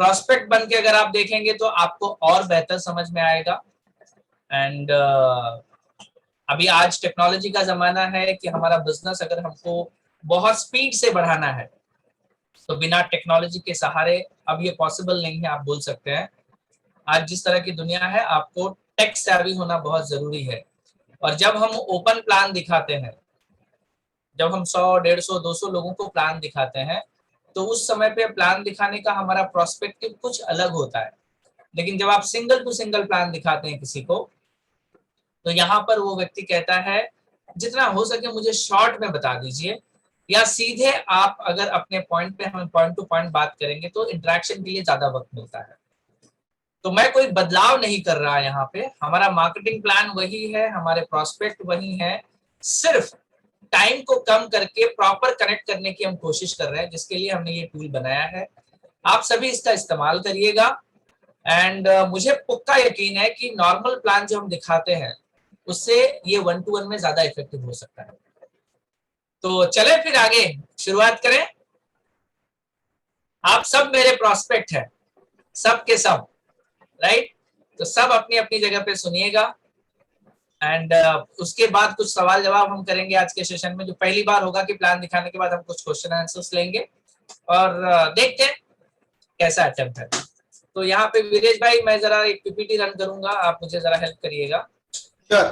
Prospect बन के अगर आप देखेंगे तो आपको और बेहतर समझ में आएगा। एंड अभी आज टेक्नोलॉजी का जमाना है कि हमारा बिजनेस अगर हमको बहुत स्पीड से बढ़ाना है तो बिना टेक्नोलॉजी के सहारे अब ये पॉसिबल नहीं है, आप बोल सकते हैं। आज जिस तरह की दुनिया है आपको टेक सेवी होना बहुत जरूरी है। और जब हम ओपन प्लान दिखाते हैं, जब हम 100, 150, 200 लोगों को प्लान दिखाते हैं तो उस समय पे प्लान दिखाने का हमारा प्रोस्पेक्टिव कुछ अलग होता है। लेकिन जब आप सिंगल टू सिंगल प्लान दिखाते हैं किसी को, तो यहाँ पर वो व्यक्ति कहता है जितना हो सके मुझे शॉर्ट में बता दीजिए, या सीधे आप अगर अपने पॉइंट पे हम पॉइंट टू पॉइंट बात करेंगे तो इंटरेक्शन के लिए ज्यादा वक्त मिलता है। तो मैं कोई बदलाव नहीं कर रहा यहाँ पे, हमारा मार्केटिंग प्लान वही है, हमारे प्रोस्पेक्ट वही है, सिर्फ टाइम को कम करके प्रॉपर कनेक्ट करने की हम कोशिश कर रहे हैं, जिसके लिए हमने ये टूल बनाया है। आप सभी इसका इस्तेमाल करिएगा। एंड मुझे पक्का यकीन है कि नॉर्मल प्लान जो हम दिखाते हैं उससे ये 1-to-1 में ज्यादा इफेक्टिव हो सकता है। तो चले फिर आगे शुरुआत करें। आप सब मेरे प्रोस्पेक्ट हैं, सब के सब, राइट? तो सब अपनी अपनी जगह पे सुनिएगा। एंड उसके बाद कुछ सवाल जवाब हम करेंगे आज के सेशन में। जो पहली बार होगा कि प्लान दिखाने के बाद हम कुछ क्वेश्चन आंसर्स लेंगे और देखते हैं कैसा अटेम्प्ट है। तो यहाँ पे वीरेश भाई, मैं जरा एक पीपीटी रन करूंगा, आप मुझे जरा हेल्प करिएगा। Sure.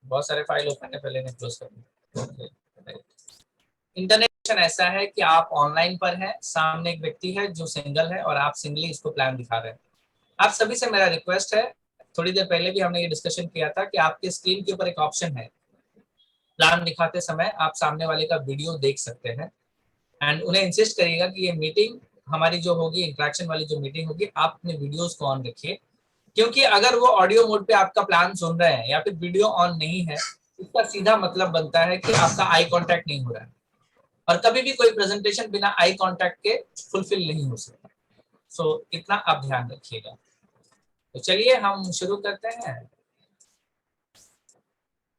बहुत सारे फाइल ओपन है, पहले इन्हें क्लोज कर। इंटरनेट ऐसा है कि आप ऑनलाइन पर हैं, सामने एक व्यक्ति है जो सिंगल है और आप सिंगली इसको प्लान दिखा रहे हैं। आप सभी से मेरा रिक्वेस्ट है, थोड़ी देर पहले भी हमने ये डिस्कशन किया था कि आपके स्क्रीन के ऊपर एक ऑप्शन है, प्लान दिखाते समय आप सामने वाले का वीडियो देख सकते हैं। एंड उन्हें इंसिस्ट करिएगा कि ये मीटिंग हमारी जो होगी, इंटरेक्शन वाली जो मीटिंग होगी, आप अपने वीडियोस को ऑन रखिए, क्योंकि अगर वो ऑडियो मोड पे आपका प्लान सुन रहे हैं या फिर वीडियो ऑन नहीं है, इसका सीधा मतलब बनता है कि आपका आई कांटेक्ट नहीं हो रहा है। और कभी भी कोई प्रेजेंटेशन बिना आई कांटेक्ट के फुलफिल नहीं हो सकता। सो इतना आप ध्यान रखिएगा। तो चलिए हम शुरू करते हैं।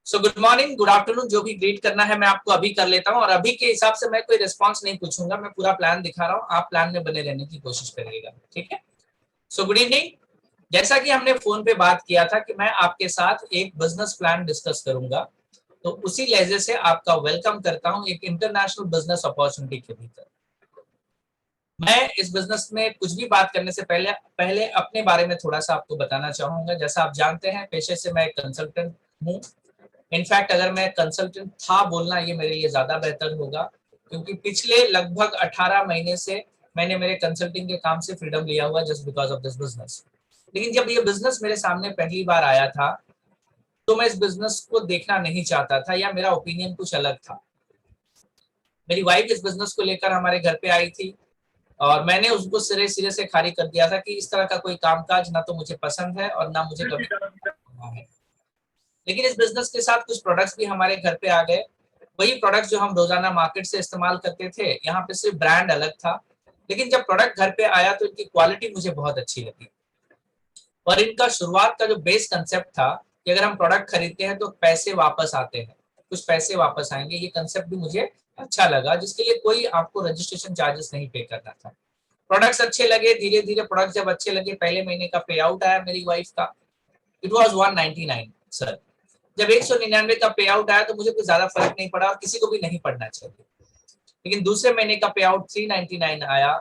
So good morning, good afternoon, जो भी ग्रीट करना है मैं आपको अभी कर लेता हूँ। और अभी के हिसाब से मैं कोई रिस्पॉन्स नहीं पूछूंगा, मैं पूरा प्लान दिखा रहा हूँ, आप प्लान में बने रहने की कोशिश करिएगा, ठीक है? So good evening. जैसा कि हमने फोन पे बात किया था कि मैं आपके साथ एक बिजनेस प्लान डिस्कस करूंगा, तो उसी लहजे से आपका वेलकम करता हूं एक इंटरनेशनल बिजनेस अपॉर्चुनिटी के भीतर। मैं इस बिजनेस में कुछ भी बात करने से पहले अपने बारे में थोड़ा सा आपको बताना चाहूंगा। जैसा आप जानते हैं, पेशे से मैं एक कंसल्टेंट हूँ। इनफैक्ट अगर मैं कंसल्टेंट था बोलना ये मेरे लिए ज्यादा बेहतर होगा, क्योंकि पिछले लगभग 18 महीने से मैंने मेरे कंसल्टिंग के काम से फ्रीडम लिया हुआ just because of this business. लेकिन जब ये बिजनेस मेरे सामने पहली बार आया था तो मैं इस बिजनेस को देखना नहीं चाहता था, या मेरा ओपिनियन कुछ अलग था। मेरी वाइफ इस बिजनेस को लेकर हमारे घर पे आई थी और मैंने उसको सिरे सिरे से खारिज कर दिया था कि इस तरह का कोई कामकाज ना तो मुझे पसंद है और ना मुझे कभी करना है। लेकिन इस बिजनेस के साथ कुछ प्रोडक्ट्स भी हमारे घर पे आ गए। वही प्रोडक्ट्स जो हम रोजाना मार्केट से इस्तेमाल करते थे, यहाँ पे सिर्फ ब्रांड अलग था। लेकिन जब प्रोडक्ट घर पे आया तो इनकी क्वालिटी मुझे बहुत अच्छी लगी। और इनका शुरुआत का जो बेस कंसेप्ट था कि अगर हम प्रोडक्ट खरीदते हैं तो पैसे वापस आते हैं, कुछ पैसे वापस आएंगे, ये कंसेप्ट भी मुझे अच्छा लगा, जिसके लिए कोई आपको रजिस्ट्रेशन चार्जेस नहीं पे करना था। प्रोडक्ट्स अच्छे लगे, धीरे धीरे प्रोडक्ट जब अच्छे लगे, पहले महीने का पे आउट आया मेरी वाइफ का, इट वॉज 199 सर। जब 199 का पे आउट आया तो मुझे कोई ज्यादा फर्क नहीं पड़ा और किसी को भी नहीं पड़ना चाहिए। लेकिन दूसरे महीने का पे आउट 399 आया,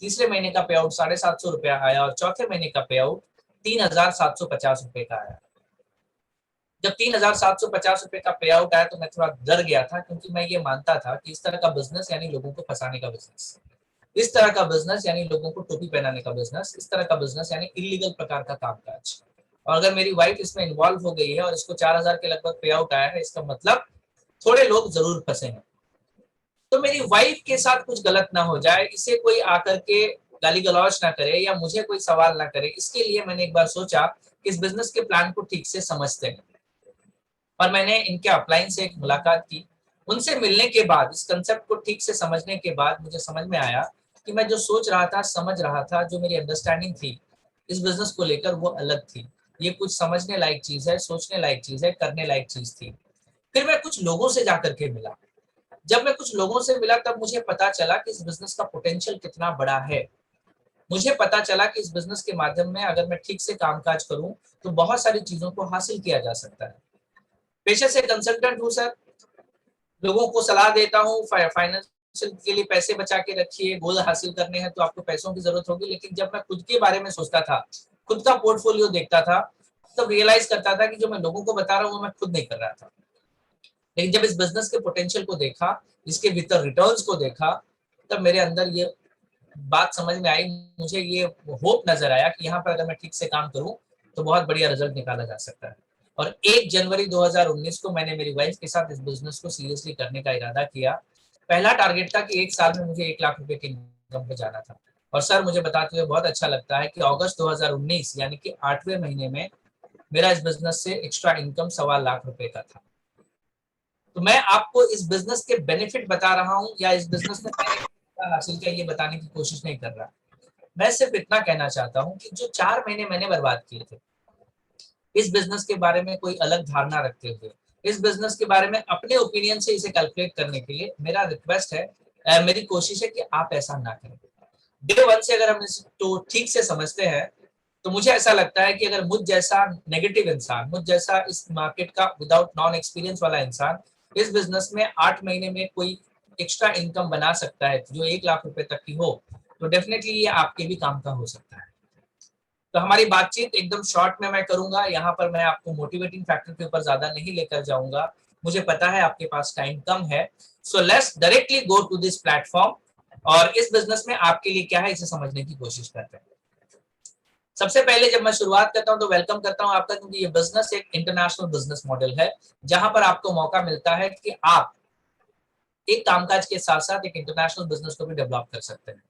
तीसरे महीने का पे आउट 750 रुपया आया और चौथे महीने का पे आउट 3750 रुपए का आया। जब 3750 रुपए का पे आउट आया तो मैं थोड़ा डर गया था, क्योंकि मैं ये मानता था कि इस तरह का बिजनेस यानी लोगों को फंसाने का बिजनेस, इस तरह का बिजनेस यानी लोगों को टोपी पहनाने का बिजनेस, इस तरह का बिजनेस यानी इलीगल प्रकार का कामकाज। और अगर मेरी वाइफ इसमें इन्वॉल्व हो गई है और इसको 4000 के लगभग पे आउट आया है, इसका मतलब थोड़े लोग जरूर फंसे हैं। तो मेरी वाइफ के साथ कुछ गलत ना हो जाए, इसे कोई आकर के गाली गलौज ना करे या मुझे कोई सवाल ना करे, इसके लिए मैंने एक बार सोचा कि इस बिजनेस के प्लान को ठीक से समझते हैं। और मैंने इनके अपलाइन से एक मुलाकात की। उनसे मिलने के बाद, इस कंसेप्ट को ठीक से समझने के बाद मुझे समझ में आया कि मैं जो सोच रहा था, समझ रहा था, जो मेरी अंडरस्टैंडिंग थी इस बिजनेस को लेकर, वो अलग थी। ये कुछ समझने लायक चीज है, सोचने लायक चीज है, करने लायक चीज थी। फिर मैं कुछ लोगों से जाकर के मिला। जब मैं कुछ लोगों से मिला तब मुझे पता चला कि इस बिजनेस का पोटेंशियल कितना बड़ा है। मुझे पता चला कि इस बिजनेस के माध्यम में अगर मैं ठीक से कामकाज करूं तो बहुत सारी चीजों को हासिल किया जा सकता है। पेशे से कंसल्टेंट हूं सर, लोगों को सलाह देता हूँ फाइनेंशियल के लिए पैसे बचा के रखिए, गोल हासिल करने हैं तो आपको पैसों की जरूरत होगी। लेकिन जब मैं खुद के बारे में सोचता था, खुद का पोर्टफोलियो देखता था, तब रियलाइज करता था कि जो मैं लोगों को बता रहा हूँ वो मैं खुद नहीं कर रहा था। लेकिन जब इस बिजनेस के पोटेंशियल को देखा, इसके भीतर रिटर्न्स को देखा, तब मेरे अंदर ये बात समझ में आई, मुझे ये होप नजर आया कि यहाँ पर अगर मैं ठीक से काम करूं तो बहुत बढ़िया रिजल्ट निकाला जा सकता है। और 1 जनवरी 2019 को मैंने मेरी वाइफ के साथ इस बिजनेस को सीरियसली करने का इरादा किया। पहला टारगेट था कि 1 साल में मुझे 1 लाख रुपए की इनकम पे जाना था। और सर मुझे बताते हुए बहुत अच्छा लगता है कि अगस्त 2019 यानी कि 8वें महीने में मेरा इस बिजनेस से एक्स्ट्रा इनकम 1.25 लाख रुपए का था। तो मैं आपको इस बिजनेस के बेनिफिट बता रहा हूँ या इस बिजनेस में हासिल किया ये बताने की कोशिश नहीं कर रहा। मैं सिर्फ इतना कहना चाहता हूँ कि जो 4 महीने मैंने बर्बाद किए थे इस बिजनेस के बारे में कोई अलग धारणा रखते हुए, इस बिजनेस के बारे में अपने ओपिनियन से इसे कैलकुलेट करने के लिए मेरा रिक्वेस्ट है, मेरी कोशिश है कि आप ऐसा ना करें। डे 1 से अगर हम इसको ठीक से समझते हैं तो मुझे ऐसा लगता है कि अगर मुझ जैसा नेगेटिव इंसान, मुझ जैसा इस मार्केट का विदाउट नॉन एक्सपीरियंस वाला इंसान इस बिजनेस में 8 महीने में कोई एक्स्ट्रा इनकम बना सकता है जो 1 लाख रुपए तक की हो, तो डेफिनेटली ये आपके भी काम का हो सकता है। तो हमारी बातचीत एकदम शॉर्ट में मैं करूंगा, यहाँ पर मैं आपको मोटिवेटिंग फैक्टर के ऊपर ज्यादा नहीं लेकर जाऊंगा, मुझे पता है आपके पास टाइम कम है। So let's directly go to this platform और इस बिजनेस में आपके लिए क्या है इसे समझने की कोशिश करते हैं। सबसे पहले जब मैं शुरुआत करता हूं तो वेलकम करता हूं आपका, क्योंकि ये बिजनेस एक इंटरनेशनल बिजनेस मॉडल है जहां पर आपको मौका मिलता है कि आप एक कामकाज के साथ साथ एक इंटरनेशनल बिजनेस को भी डेवलप कर सकते हैं।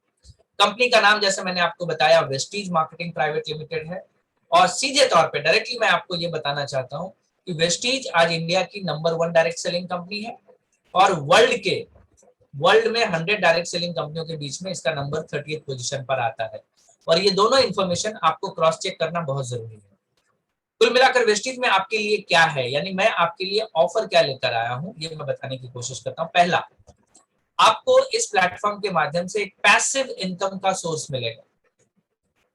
कंपनी का नाम जैसे मैंने आपको बताया वेस्टीज मार्केटिंग प्राइवेट लिमिटेड है। और सीधे तौर पे डायरेक्टली मैं आपको ये बताना चाहता हूँ कि वेस्टीज आज इंडिया की नंबर 1 डायरेक्ट सेलिंग कंपनी है और वर्ल्ड में 100 डायरेक्ट सेलिंग कंपनियों के बीच में इसका नंबर 30th पोजीशन पर आता है। और ये दोनों इन्फॉर्मेशन आपको क्रॉस चेक करना बहुत जरूरी है। कुल मिलाकर वेस्टीज में आपके लिए क्या है, यानी मैं आपके लिए ऑफर क्या लेकर आया हूं ये मैं बताने की कोशिश करता हूं। पहला, आपको इस प्लेटफॉर्म के माध्यम से एक पैसिव इनकम का सोर्स मिलेगा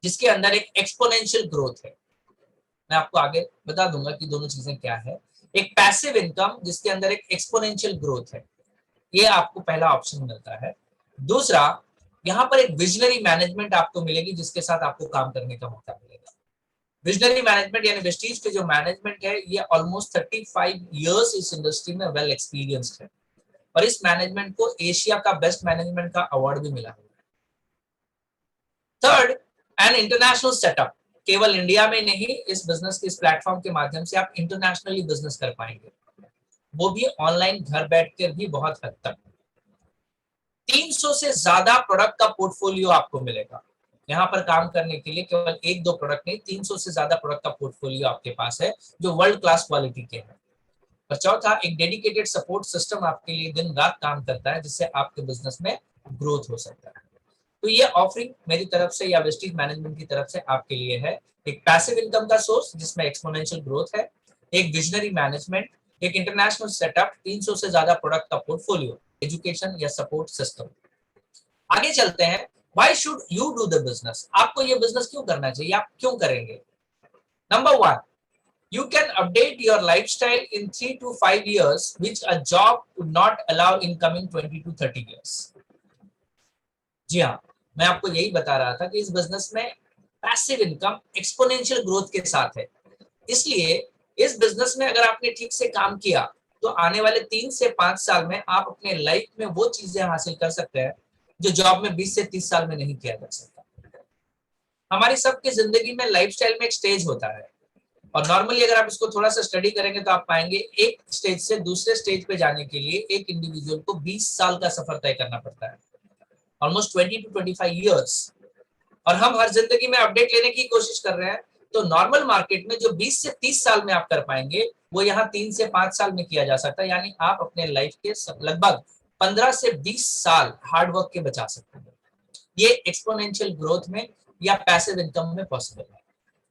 जिसके अंदर एक एक्सपोनेंशियल ग्रोथ है। मैं आपको आगे बता दूंगा कि दोनों चीजें क्या है। एक पैसिव इनकम जिसके अंदर एक एक्सपोनेंशियल ग्रोथ है, ये आपको पहला ऑप्शन मिलता है। दूसरा, यहाँ पर एक विजनरी मैनेजमेंट आपको मिलेगी जिसके साथ आपको काम करने का मौका मिलेगा। विजनरी मैनेजमेंट यानी वेस्टीज के जो मैनेजमेंट है ये ऑलमोस्ट 35 इयर्स इस इंडस्ट्री में वेल एक्सपीरियंस्ड है और इस मैनेजमेंट को एशिया का बेस्ट मैनेजमेंट का अवार्ड भी मिला है। थर्ड, एन इंटरनेशनल सेटअप, केवल इंडिया में नहीं इस बिजनेस के इस प्लेटफॉर्म के माध्यम से आप इंटरनेशनली बिजनेस कर पाएंगे, वो भी ऑनलाइन घर बैठकर भी बहुत हद तक। 300 से ज्यादा प्रोडक्ट का पोर्टफोलियो आपको मिलेगा। यहाँ पर काम करने के लिए केवल 1-2 प्रोडक्ट नहीं, 300 से ज्यादा प्रोडक्ट का पोर्टफोलियो आपके पास है जो वर्ल्ड क्लास क्वालिटी के हैं। और चौथा, एक डेडिकेटेड सपोर्ट सिस्टम आपके लिए दिन रात काम करता है जिससे आपके बिजनेस में ग्रोथ हो सकता है। तो ये ऑफरिंग मेरी तरफ से या वेस्टीज मैनेजमेंट की तरफ से आपके लिए है। एक पैसिव इनकम का सोर्स जिसमें एक्सपोनेंशियल ग्रोथ है, एक विजनरी मैनेजमेंट, एक इंटरनेशनल सेटअप, 300 से ज्यादा प्रोडक्ट का पोर्टफोलियो, एजुकेशन या सपोर्ट सिस्टम। आगे चलते हैं, why should you do the business, आपको ये बिजनेस क्यों करना चाहिए, आप क्यों करेंगे। Number 1, you can update your lifestyle in 3 to 5 years which a job would not allow in coming 20 to 30 years। जी हाँ, मैं आपको यही बता रहा था कि इस बिजनेस में पैसिव इनकम एक्सपोनेंशियल ग्रोथ के साथ है। इसलिए इस बिजनेस में अगर आपने ठीक से काम किया तो आने वाले 3 से 5 साल में आप अपने लाइफ में वो चीजें हासिल कर सकते हैं जो जॉब में 20 से 30 साल में नहीं किया जा सकता। हमारी सबकी जिंदगी में लाइफस्टाइल में एक स्टेज होता है और नॉर्मली अगर आप इसको थोड़ा सा स्टडी करेंगे तो आप पाएंगे एक स्टेज से दूसरे स्टेज पे जाने के लिए एक इंडिविजुअल को 20 साल का सफर तय करना पड़ता है, ऑलमोस्ट 20 to 25 इयर्स। और हम हर जिंदगी में अपडेट लेने की कोशिश कर रहे हैं, तो नॉर्मल मार्केट में जो 20 से 30 साल में आप कर पाएंगे वो यहाँ 3 से 5 साल में किया जा सकता है, यानी आप अपने लाइफ के लगभग 15 से 20 साल हार्डवर्क के बचा सकते हैं। ये एक्सपोनेंशियल ग्रोथ में या पैसिव इनकम में पॉसिबल है।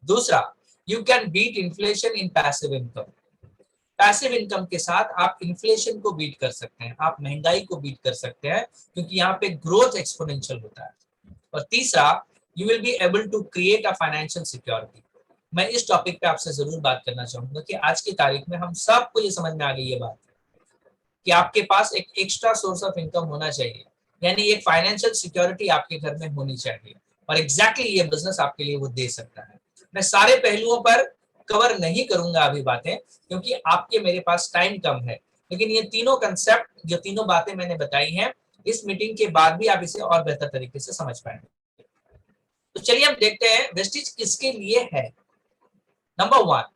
दूसरा, you can beat inflation in passive income. Passive income के साथ आप इन्फ्लेशन को बीट कर सकते हैं, आप महंगाई को बीट कर सकते हैं क्योंकि यहाँ पे ग्रोथ एक्सपोनेंशियल होता है। और तीसरा, you will be able to create a financial security. मैं इस टॉपिक पे आपसे जरूर बात करना चाहूंगा कि आज की तारीख में हम सबको ये समझ में आ गई ये बात कि आपके पास एक एक्स्ट्रा सोर्स ऑफ इनकम होना चाहिए, यानी एक फाइनेंशियल सिक्योरिटी आपके घर में होनी चाहिए, और एग्जैक्टली ये बिजनेस आपके लिए वो दे सकता है। मैं सारे पहलुओं पर कवर नहीं करूंगा अभी बातें, क्योंकि आपके मेरे पास टाइम कम है, लेकिन ये तीनों कंसेप्ट, जो तीनों बातें मैंने बताई हैं, इस मीटिंग के बाद भी आप इसे और बेहतर तरीके से समझ पाएंगे। तो चलिए हम देखते हैं वेस्टेज किसके लिए है। नंबर 1,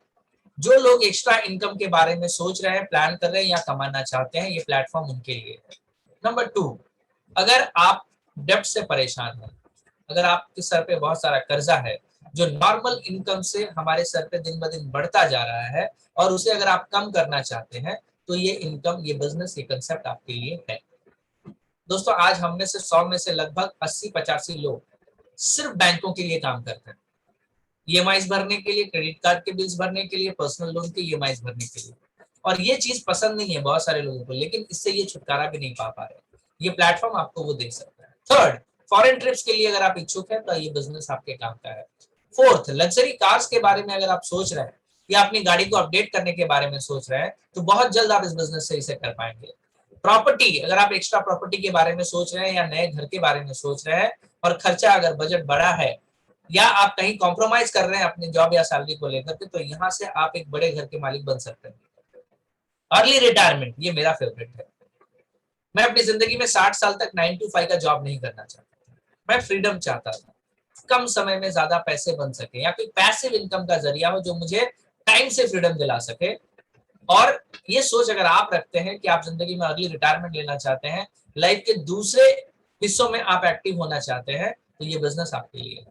जो लोग एक्स्ट्रा इनकम के बारे में सोच रहे हैं, प्लान कर रहे हैं या कमाना चाहते हैं, ये प्लेटफॉर्म उनके लिए है। नंबर 2, अगर आप डेब्ट से परेशान हैं, अगर आपके सर पे बहुत सारा कर्जा है जो नॉर्मल इनकम से हमारे सर पे दिन ब दिन बढ़ता जा रहा है, और उसे अगर आप कम करना चाहते हैं, तो ये इनकम, ये बिजनेस, ये कंसेप्ट आपके लिए है। दोस्तों, आज हम में से 100 में से लगभग 80-85 लोग सिर्फ बैंकों के लिए काम करते हैं, ईएमआईज भरने के लिए, क्रेडिट कार्ड के बिल्स भरने के लिए, पर्सनल लोन के ईएमआईज भरने के लिए। और ये चीज पसंद नहीं है बहुत सारे लोगों को, लेकिन इससे ये छुटकारा भी नहीं पा रहे। ये प्लेटफॉर्म आपको वो दे सकता है। थर्ड, फॉरेन ट्रिप्स के लिए अगर आप इच्छुक हैं तो ये बिजनेस आपके काम का है। फोर्थ, लग्जरी कार्स के बारे में अगर आप सोच रहे हैं या अपनी गाड़ी को अपडेट करने के बारे में सोच रहे हैं, तो बहुत जल्द आप इस बिजनेस से इसे कर पाएंगे। प्रॉपर्टी, अगर आप एक्स्ट्रा प्रॉपर्टी के बारे में सोच रहे हैं या नए घर के बारे में सोच रहे हैं, और खर्चा अगर बजट बड़ा है, या आप कहीं कॉम्प्रोमाइज कर रहे हैं अपने जॉब या सैलरी को लेकर के, तो यहाँ से आप एक बड़े घर के मालिक बन सकते हैं। अर्ली रिटायरमेंट, ये मेरा फेवरेट है। मैं अपनी जिंदगी में 60 साल तक 9 to 5 का जॉब नहीं करना चाहता, मैं फ्रीडम चाहता था, कम समय में ज्यादा पैसे बन सके, या कोई पैसिव इनकम का जरिया हो जो मुझे टाइम से फ्रीडम दिला सके। और ये सोच अगर आप रखते हैं कि आप जिंदगी में अर्ली रिटायरमेंट लेना चाहते हैं, लाइफ के दूसरे हिस्सों में आप एक्टिव होना चाहते हैं, तो ये बिजनेस आपके लिए है।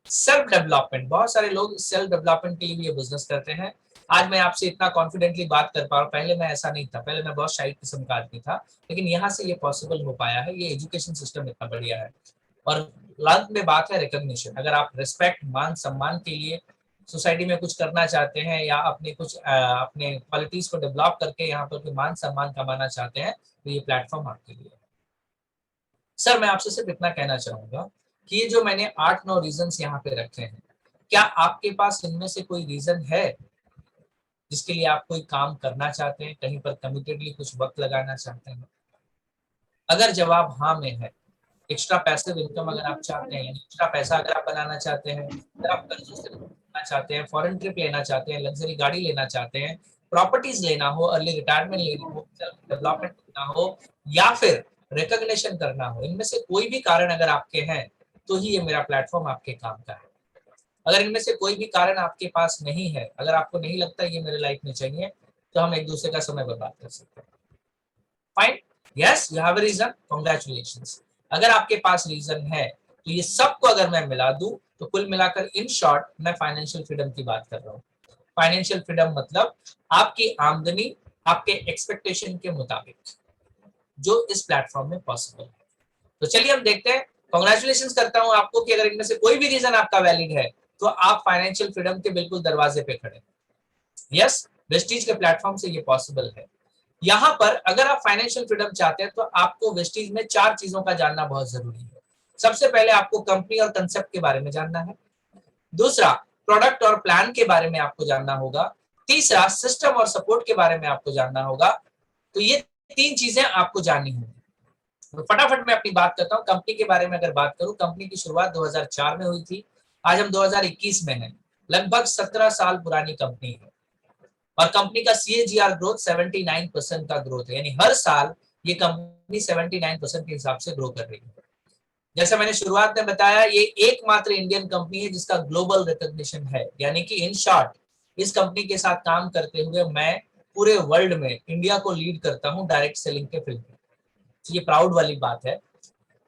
सेल्फ डेवलपमेंट, बहुत सारे लोग सेल्फ डेवलपमेंट के लिए भी ये बिजनेस करते हैं। आज मैं आपसे इतना कॉन्फिडेंटली बात कर पा रहा हूँ, पहले मैं ऐसा नहीं था, पहले मैं बहुत शाइट किस्म का आदमी था, लेकिन यहाँ से ये पॉसिबल हो पाया है, ये एजुकेशन सिस्टम इतना बढ़िया है। और लास्ट में बात है रिकॉग्निशन, अगर आप रिस्पेक्ट, मान सम्मान के लिए सोसाइटी में कुछ करना चाहते हैं, या अपने कुछ अपने क्वालिटीज को डेवलप करके यहाँ पर मान सम्मान कमाना चाहते हैं, तो ये प्लेटफॉर्म आपके लिए है। सर, मैं आपसे सिर्फ इतना कहना चाहूंगा कि ये जो मैंने 8-9 रीजंस यहाँ पे रखे हैं, क्या आपके पास इनमें से कोई रीजन है जिसके लिए आप कोई काम करना चाहते हैं, कहीं पर कमिटेडली कुछ वक्त लगाना चाहते हैं? अगर जवाब हाँ में है, एक्स्ट्रा पैसिव इनकम अगर आप चाहते हैं, एक्स्ट्रा पैसा अगर आप बनाना चाहते हैं, अगर आप कर्जों से लेना चाहते हैं, फॉरेन ट्रिप लेना चाहते हैं, लग्जरी गाड़ी लेना चाहते हैं, प्रॉपर्टीज लेना हो, अर्ली रिटायरमेंट लेना हो, सेल्फ डेवलपमेंट करना हो, या फिर रिकॉग्निशन करना हो, इनमें से कोई भी कारण अगर आपके हैं, तो ही ये मेरा प्लेटफॉर्म आपके काम का है। अगर इनमें से कोई भी कारण आपके पास नहीं है, अगर आपको नहीं लगता ये मेरे लाइफ में चाहिए, तो हम एक दूसरे का समय बर्बाद कर सकते हैं। Fine, yes, you have a reason, congratulations. अगर आपके पास रीजन है, तो ये सबको अगर मैं मिला दूं, तो कुल मिलाकर इन शॉर्ट मैं फाइनेंशियल फ्रीडम की बात कर रहा हूँ। फाइनेंशियल फ्रीडम मतलब आपकी आमदनी आपके एक्सपेक्टेशन के मुताबिक, जो इस प्लेटफॉर्म में पॉसिबल है। तो चलिए हम देखते हैं। कांग्रेचुलेशंस करता हूं आपको कि अगर इनमें से कोई भी रीजन आपका वैलिड है, तो आप फाइनेंशियल फ्रीडम के बिल्कुल दरवाजे पे खड़े। यस, वेस्टीज के प्लेटफॉर्म से ये पॉसिबल है। यहाँ पर अगर आप फाइनेंशियल फ्रीडम चाहते हैं, तो आपको वेस्टीज में 4 चीजों का जानना बहुत जरूरी है। सबसे पहले आपको कंपनी और कंसेप्ट के बारे में जानना है। दूसरा, प्रोडक्ट और प्लान के बारे में आपको जानना होगा। तीसरा, सिस्टम और सपोर्ट के बारे में आपको जानना होगा। तो ये 3 चीजें आपको जाननी होंगी। तो फटाफट मैं अपनी बात करता हूँ। कंपनी के बारे में अगर बात करूं, कंपनी की शुरुआत 2004 में हुई थी, आज हम 2021 में हैं, लगभग 17 साल पुरानी कंपनी है। और कंपनी का CAGR ग्रोथ 79% का ग्रोथ है, यानी हर साल ये कंपनी 79% के हिसाब से ग्रो कर रही है। जैसे मैंने शुरुआत में बताया, ये एकमात्र इंडियन कंपनी है जिसका ग्लोबल रिकॉग्निशन है, यानी कि इन शॉर्ट, इस कंपनी के साथ काम करते हुए मैं पूरे वर्ल्ड में इंडिया को लीड करता हूं डायरेक्ट सेलिंग के फील्ड में। ये प्राउड वाली बात है।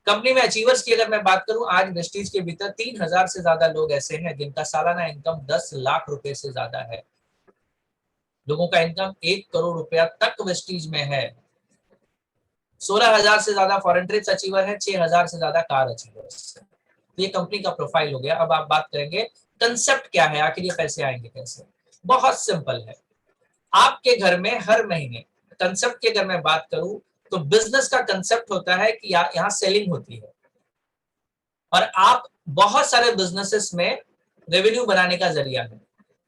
कंपनी में अचीवर्स की अगर मैं बात करूं, आज वेस्टीज के भीतर 3000 से ज्यादा लोग ऐसे हैं जिनका सालाना इनकम 10 लाख रुपए से ज्यादा है। लोगों का इनकम 1 करोड़ रुपया तक वेस्टीज में है। 16,000 से ज्यादा फॉरेन ट्रिप्स अचीवर है, 6,000 से ज्यादा कार अचीवर्स। ये कंपनी का प्रोफाइल हो गया। अब आप बात करेंगे कंसेप्ट क्या है, आखिर ये पैसे आएंगे कैसे? बहुत सिंपल है। आपके घर में हर महीने, कंसेप्ट की अगर मैं बात करूं, तो बिजनेस का कंसेप्ट होता है कि यहाँ सेलिंग होती है। और आप बहुत सारे बिजनेसेस में रेवेन्यू बनाने का जरिया है।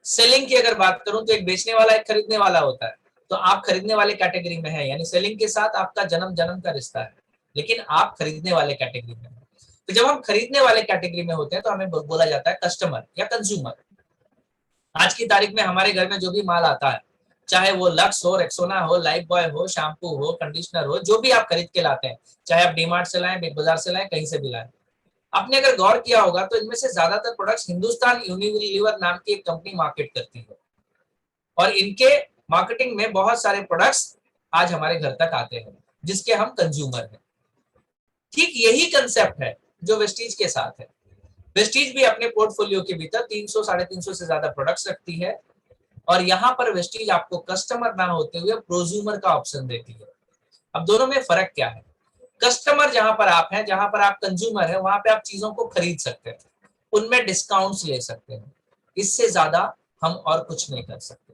सेलिंग की अगर बात करूं तो एक बेचने वाला एक खरीदने वाला होता है, तो आप खरीदने वाले कैटेगरी में है, यानी सेलिंग के साथ आपका जन्म जन्म का रिश्ता है, लेकिन आप खरीदने वाले कैटेगरी में है। तो जब हम खरीदने वाले कैटेगरी में होते हैं तो हमें बोला जाता है कस्टमर या कंज्यूमर। आज की तारीख में हमारे घर में जो भी माल आता है, चाहे वो लक्स हो, रेक्सोना हो, लाइफ बॉय हो, शैम्पू हो, कंडीशनर हो, जो भी आप खरीद के लाते हैं, चाहे आप डीमार्ट से लाएं, बिग बाजार से लाएं, कहीं से भी लाएं, आपने अगर गौर किया होगा तो इनमें से ज्यादातर प्रोडक्ट्स हिंदुस्तान यूनिलीवर नाम की एक कंपनी मार्केट करती है, और इनके मार्केटिंग में बहुत सारे प्रोडक्ट्स आज हमारे घर तक आते हैं जिसके हम कंज्यूमर हैं। ठीक यही कंसेप्ट है जो वेस्टीज के साथ है। वेस्टीज भी अपने पोर्टफोलियो के भीतर 300 350 से ज्यादा प्रोडक्ट्स रखती है, और यहाँ पर वेस्टीज आपको कस्टमर ना होते हुए प्रोज्यूमर का ऑप्शन देती है। अब दोनों में फर्क क्या है? कस्टमर जहां पर आप हैं, जहां पर आप कंज्यूमर है, वहां पे आप चीजों को खरीद सकते हैं, उनमें डिस्काउंट्स ले सकते हैं, इससे ज्यादा हम और कुछ नहीं कर सकते।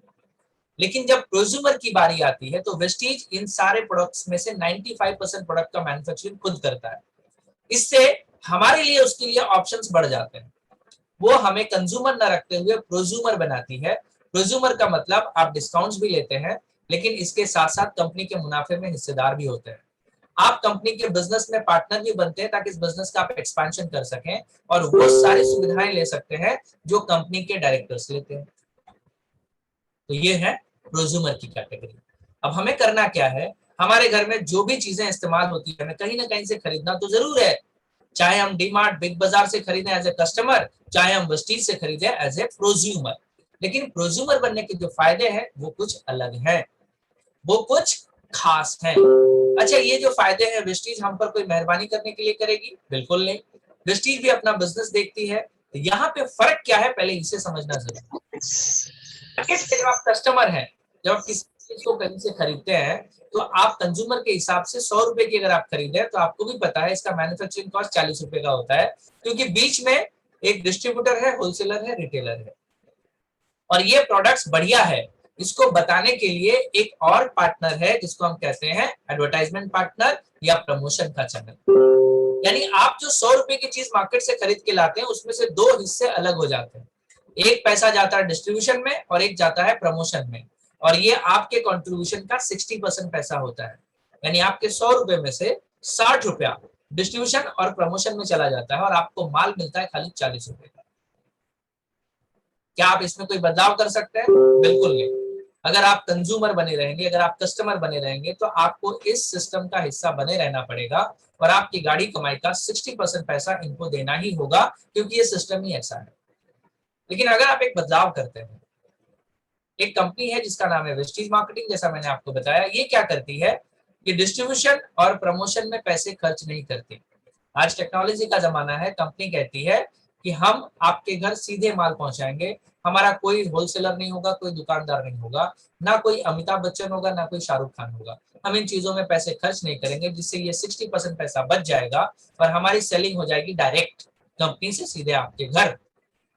लेकिन जब प्रोज्यूमर की बारी आती है तो वेस्टीज इन सारे प्रोडक्ट्स में से 95% प्रोडक्ट का मैन्युफैक्चरिंग खुद करता है। इससे हमारे लिए उसके लिए ऑप्शंस बढ़ जाते हैं। वो हमें कंज्यूमर न रखते हुए प्रोज्यूमर बनाती है। प्रोज्यूमर का मतलब आप डिस्काउंट्स भी लेते हैं, लेकिन इसके साथ साथ कंपनी के मुनाफे में हिस्सेदार भी होते हैं। आप कंपनी के बिजनेस में पार्टनर भी बनते हैं ताकि इस बिजनेस का आप एक्सपेंशन कर सकें और वो सारी सुविधाएं ले सकते हैं जो कंपनी के डायरेक्टर्स लेते हैं। तो ये है प्रोज्यूमर की कैटेगरी। अब हमें करना क्या है? हमारे घर में जो भी चीजें इस्तेमाल होती है हमें कहीं ना कहीं से खरीदना तो जरूर है, चाहे हम डीमार्ट बिग बाजार से खरीदें एज ए कस्टमर, चाहे हम वेस्टीज से खरीदें एज ए प्रोज्यूमर। लेकिन प्रोज्यूमर बनने के जो फायदे हैं वो कुछ अलग हैं, वो कुछ खास हैं। अच्छा, ये जो फायदे हैं वेस्टीज हम पर कोई मेहरबानी करने के लिए करेगी? बिल्कुल नहीं। वेस्टीज भी अपना बिजनेस देखती है। तो यहाँ पे फर्क क्या है पहले इसे समझना जरूरी है। जब आप कस्टमर हैं, जब आप किसी चीज को कहीं से खरीदते हैं तो आप कंज्यूमर के हिसाब से 100 रुपए की अगर आप खरीदे तो आपको भी पता है इसका मैन्युफैक्चरिंग कॉस्ट 40 रुपए का होता है, क्योंकि बीच में एक डिस्ट्रीब्यूटर है, होलसेलर है, रिटेलर है, और ये प्रोडक्ट्स बढ़िया है इसको बताने के लिए एक और पार्टनर है जिसको हम कहते हैं एडवर्टाइजमेंट पार्टनर या प्रमोशन का चैनल। यानी आप जो 100 रुपए की चीज मार्केट से खरीद के लाते हैं उसमें से दो हिस्से अलग हो जाते हैं, एक पैसा जाता है डिस्ट्रीब्यूशन में और एक जाता है प्रमोशन में, और ये आपके कंट्रीब्यूशन का 60% पैसा होता है। यानी आपके 100 रुपए में से 60 रुपया डिस्ट्रीब्यूशन और प्रमोशन में चला जाता है और आपको माल मिलता है खाली 40 रुपए का। क्या आप इसमें कोई बदलाव कर सकते हैं? बिल्कुल नहीं। अगर आप कंज्यूमर बने रहेंगे, अगर आप कस्टमर बने रहेंगे तो आपको इस सिस्टम का हिस्सा बने रहना पड़ेगा, और आपकी गाड़ी कमाई का 60% पैसा इनको देना ही होगा, क्योंकि ये सिस्टम ही ऐसा है। लेकिन अगर आप एक बदलाव करते हैं, एक कंपनी है जिसका नाम है वेस्टीज मार्केटिंग, जैसा मैंने आपको बताया, ये क्या करती है कि डिस्ट्रीब्यूशन और प्रमोशन में पैसे खर्च नहीं करती। आज टेक्नोलॉजी का जमाना है, कंपनी कहती है कि हम आपके घर सीधे माल पहुंचाएंगे, हमारा कोई होलसेलर नहीं होगा, कोई दुकानदार नहीं होगा, ना कोई अमिताभ बच्चन होगा, ना कोई शाहरुख खान होगा, हम इन चीजों में पैसे खर्च नहीं करेंगे, जिससे ये 60% पैसा बच जाएगा और हमारी सेलिंग हो जाएगी डायरेक्ट कंपनी से सीधे आपके घर,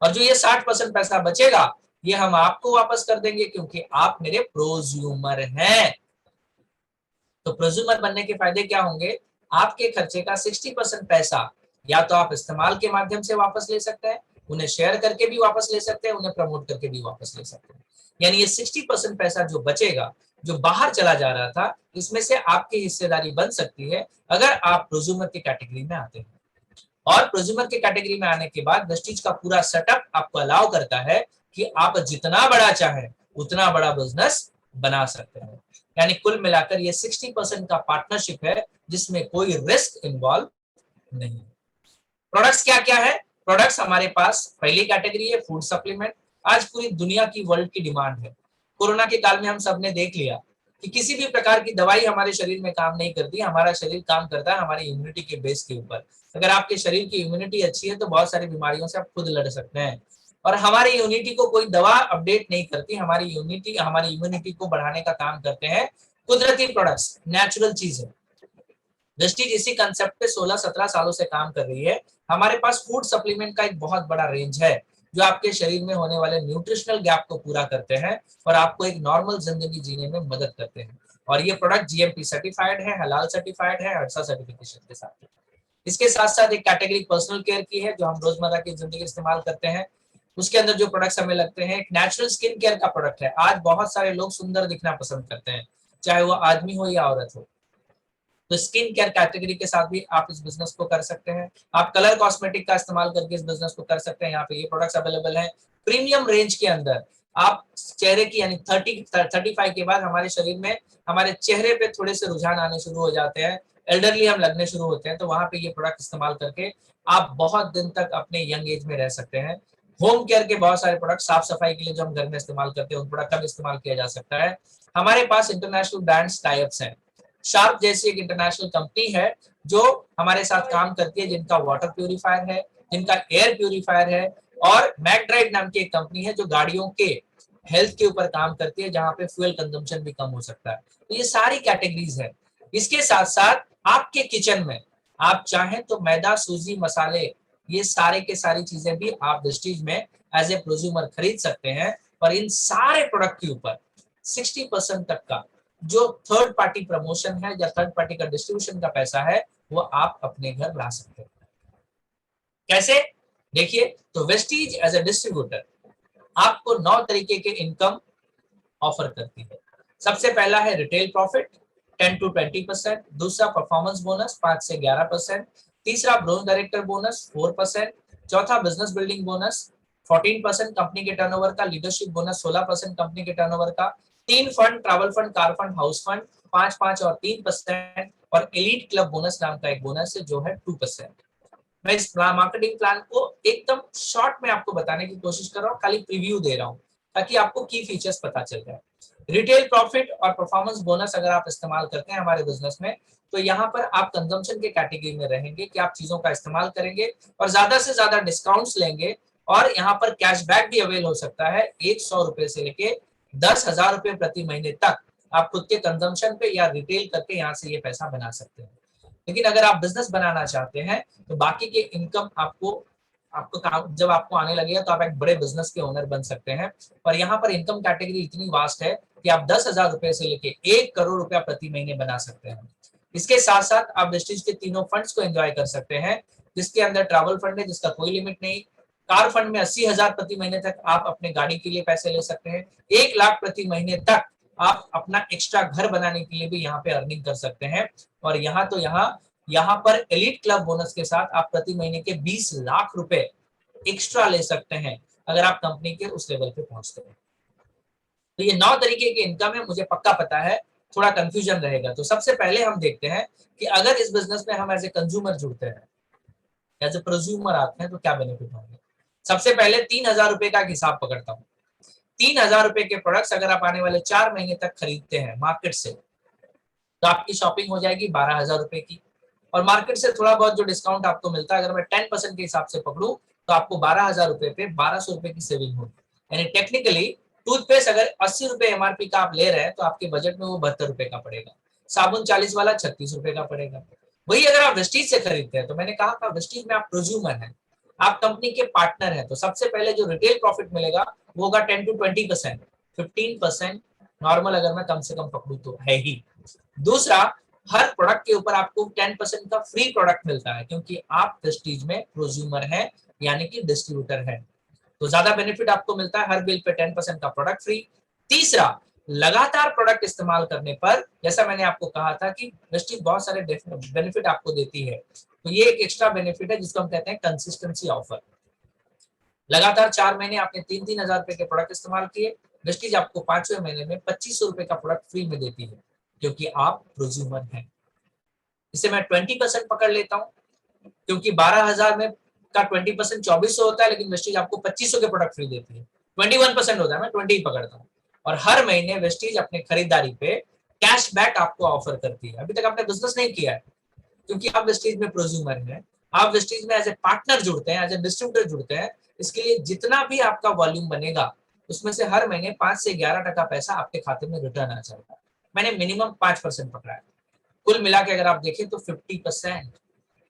और जो ये 60% पैसा बचेगा ये हम आपको वापस कर देंगे क्योंकि आप मेरे प्रोज्यूमर हैं। तो प्रोज्यूमर बनने के फायदे क्या होंगे? आपके खर्चे का 60% पैसा या तो आप इस्तेमाल के माध्यम से वापस ले सकते हैं, उन्हें शेयर करके भी वापस ले सकते हैं, उन्हें प्रमोट करके भी वापस ले सकते हैं। यानी ये 60% पैसा जो बचेगा, जो बाहर चला जा रहा था, इसमें से आपकी हिस्सेदारी बन सकती है अगर आप प्रोज्यूमर की कैटेगरी में आते हैं। और प्रोज्यूमर की कैटेगरी में आने के बाद वेस्टीज का पूरा सेटअप आपको अलाउ करता है कि आप जितना बड़ा चाहें उतना बड़ा बिजनेस बना सकते हैं। यानी कुल मिलाकर ये 60% का पार्टनरशिप है जिसमें कोई रिस्क इन्वॉल्व नहीं। प्रोडक्ट्स क्या क्या है? प्रोडक्ट्स हमारे पास पहली कैटेगरी है फूड सप्लीमेंट। आज पूरी दुनिया की वर्ल्ड की डिमांड है। कोरोना के काल में हम सबने देख लिया कि किसी भी प्रकार की दवाई हमारे शरीर में काम नहीं करती, हमारा शरीर काम करता है हमारी इम्यूनिटी के बेस के ऊपर। अगर आपके शरीर की इम्यूनिटी अच्छी है तो बहुत सारी बीमारियों से आप खुद लड़ सकते हैं, और हमारी इम्यूनिटी को कोई दवा अपडेट नहीं करती। हमारी इम्यूनिटी को बढ़ाने का काम करते हैं कुदरती प्रोडक्ट्स, नेचुरल चीजें। वेस्टीज इसी कंसेप्ट पे 16-17 सालों से काम कर रही है। हमारे पास फूड सप्लीमेंट का एक बहुत बड़ा रेंज है जो आपके शरीर में होने वाले न्यूट्रिशनल गैप को पूरा करते हैं और आपको एक नॉर्मल जिंदगी जीने में मदद करते हैं। और ये प्रोडक्ट जीएमपी सर्टिफाइड है, हलाल सर्टिफाइड है, अर्सा सर्टिफिकेशन के साथ। इसके साथ साथ एक कैटेगरी पर्सनल केयर की है जो हम रोजमर्रा की जिंदगी इस्तेमाल करते हैं। उसके अंदर जो प्रोडक्ट्स हमें लगते हैं, एक नेचुरल स्किन केयर का प्रोडक्ट है। आज बहुत सारे लोग सुंदर दिखना पसंद करते हैं, चाहे वो आदमी हो या औरत हो। तो स्किन केयर कैटेगरी के साथ भी आप इस बिजनेस को कर सकते हैं। आप कलर कॉस्मेटिक का इस्तेमाल करके इस बिजनेस को कर सकते हैं। यहाँ पे ये प्रोडक्ट्स अवेलेबल हैं प्रीमियम रेंज के अंदर। आप चेहरे की यानी 35 के बाद हमारे शरीर में, हमारे चेहरे पे थोड़े से रुझान आने शुरू हो जाते हैं, एल्डरली हम लगने शुरू होते हैं, तो वहां पे ये प्रोडक्ट इस्तेमाल करके आप बहुत दिन तक अपने यंग एज में रह सकते हैं। होम केयर के बहुत सारे प्रोडक्ट, साफ सफाई के लिए जो हम घर में इस्तेमाल करते हैं, उन प्रोडक्ट का भी इस्तेमाल किया जा सकता है। हमारे पास इंटरनेशनल ब्रांड्स टाइप्स हैं। शार्प जैसी एक इंटरनेशनल कंपनी है जो हमारे साथ काम करती है, जिनका वाटर प्यूरिफायर है, जिनका एयर प्यूरिफायर है, और मैकड्राइड नाम की एक कंपनी है जो गाड़ियों के हेल्थ के ऊपर काम करती है, जहां पे फ्यूल कंजम्पशन भी कम हो सकता है। तो ये सारी कैटेगरीज है। इसके साथ साथ आपके किचन में आप चाहें तो मैदा, सूजी, मसाले, ये सारे के सारी चीजें भी आप वेस्टीज में एज ए प्रोज्यूमर खरीद सकते हैं। और इन सारे प्रोडक्ट के ऊपर 60% तक का जो थर्ड पार्टी प्रमोशन है या थर्ड पार्टी का डिस्ट्रीब्यूशन का पैसा है, वो आप अपने घर ला सकते हैं। कैसे? देखिए, तो वेस्टीज एज ए डिस्ट्रीब्यूटर आपको 9 तरीके के इनकम ऑफर करती है। सबसे पहला है रिटेल प्रॉफिट 10 to 20%, दूसरा परफॉर्मेंस बोनस 5 से 11%, तीसरा ब्रोन डायरेक्टर बोनस 4%, चौथा बिजनेस बिल्डिंग बोनस 14% कंपनी के टर्नओवर का, लीडरशिप बोनस 16% कंपनी के टर्नओवर का, 3 fund, travel fund, car fund, house fund 5 और 3%, और एलीट क्लब बोनस नाम का एक बोनस है जो है 2%। मैं इस मार्केटिंग प्लान को एकदम शॉर्ट में आपको बताने की कोशिश कर रहा हूँ, खाली प्रीव्यू दे रहा हूँ ताकि आपको की फीचर्स पता चल जाए। रिटेल प्रॉफिट और परफॉर्मेंस बोनस अगर आप इस्तेमाल करते हैं हमारे बिजनेस में, तो यहाँ पर आप कंजम्पशन के कैटेगरी में रहेंगे कि आप चीजों का इस्तेमाल करेंगे और ज्यादा से ज्यादा डिस्काउंट्स लेंगे, और यहाँ पर कैशबैक भी अवेल हो सकता है 100 रुपए से लेके 10,000 रुपए प्रति महीने तक। आप खुद के कंजम्पशन पे या रिटेल करके यहाँ से ये पैसा बना सकते हैं। लेकिन अगर आप बिजनेस बनाना चाहते हैं तो बाकी के इनकम आपको काम जब आपको आने लगेगा तो आप एक बड़े बिजनेस के ओनर बन सकते हैं। और यहाँ पर इनकम कैटेगरी इतनी वास्ट है कि आप 10,000 रुपए से लेके 1 करोड़ रुपया प्रति महीने बना सकते हैं। इसके साथ साथ आप वेस्टीज के तीनों फंड्स को एंजॉय कर सकते हैं, जिसके अंदर ट्रैवल फंड है जिसका कोई लिमिट नहीं, कार फंड में 80,000 प्रति महीने तक आप अपने गाड़ी के लिए पैसे ले सकते हैं, 1 लाख प्रति महीने तक आप अपना एक्स्ट्रा घर बनाने के लिए भी यहाँ पे अर्निंग कर सकते हैं। और यहाँ पर एलीट क्लब बोनस के साथ आप प्रति महीने के 20 लाख रुपए एक्स्ट्रा ले सकते हैं अगर आप कंपनी के उस लेवल पे पहुंचते हैं। तो ये 9 तरीके के इनकम है, मुझे पक्का पता है थोड़ा कंफ्यूजन रहेगा। तो सबसे पहले हम देखते हैं कि अगर इस बिजनेस में हम एज ए कंज्यूमर जुड़ते हैं, एज ए प्रोज्यूमर आते हैं, तो क्या बेनिफिट होंगे। सबसे पहले 3,000 रुपए का हिसाब पकड़ता हूँ। 3,000 रुपए के प्रोडक्ट्स अगर आप आने वाले 4 महीने तक खरीदते हैं मार्केट से, तो आपकी शॉपिंग हो जाएगी 12,000 रुपए की। और मार्केट से थोड़ा बहुत जो डिस्काउंट आपको मिलता है, अगर मैं 10% के हिसाब से पकड़ूं, तो आपको 12,000 रुपए पे 1,200 रुपए की सेविंग होगी। यानी टेक्निकली टूथपेस्ट अगर 80 रुपए एमआरपी का आप ले रहे हैं, तो आपके बजट में वो 72 रुपए का पड़ेगा। साबुन 40 वाला 36 रुपए का पड़ेगा। वही अगर आप वेस्टीज से खरीदते हैं, तो मैंने कहा था वेस्टीज में आप प्रोज्यूमर हैं, आप कंपनी के पार्टनर हैं, तो सबसे पहले जो रिटेल प्रॉफिट मिलेगा वो होगा 10 to 20%, 15% नॉर्मल अगर मैं कम से कम पकड़ू तो है ही। दूसरा, हर प्रोडक्ट के ऊपर आपको 10% का फ्री प्रोडक्ट मिलता है, क्योंकि आप प्रेस्टीज में प्रोज्यूमर हैं यानी कि डिस्ट्रीब्यूटर हैं, तो ज्यादा बेनिफिट आपको मिलता है। हर बिल पे 10% का प्रोडक्ट फ्री। तीसरा, लगातार प्रोडक्ट इस्तेमाल करने पर, जैसा मैंने आपको कहा था कि प्रेस्टीज बहुत सारे बेनिफिट आपको देती है, तो ये एक एक्स्ट्रा बेनिफिट है जिसको हम कहते हैं कंसिस्टेंसी ऑफर। लगातार 4 महीने आपने 3,000 रुपए के प्रोडक्ट इस्तेमाल किए, प्रेस्टीज आपको 5वें महीने में 2,500 रुपए का प्रोडक्ट फ्री में देती है, क्योंकि आप प्रोज्यूमर हैं। इसे मैं 20% पकड़ लेता हूँ, क्योंकि 12,000 में का 20% 2,400 होता है, लेकिन वेस्टीज आपको 2,500 के प्रोडक्ट फ्री देती है। 21% होता है, मैं 20 पकड़ता हूँ। और हर महीने वेस्टीज अपने खरीदारी पे कैशबैक आपको ऑफर करती है। अभी तक आपने बिजनेस नहीं किया है, क्योंकि आप वेस्टीज में प्रोज्यूमर हैं, आप वेस्टीज में एज ए पार्टनर जुड़ते हैं, एज ए डिस्ट्रीब्यूटर जुड़ते हैं। इसके लिए जितना भी आपका वॉल्यूम बनेगा, उसमें से हर महीने 5 से 11% पैसा आपके खाते में रिटर्न आ जाएगा। मैंने मिनिमम 5% पकड़ा है। कुल मिला के अगर आप देखें तो 50%।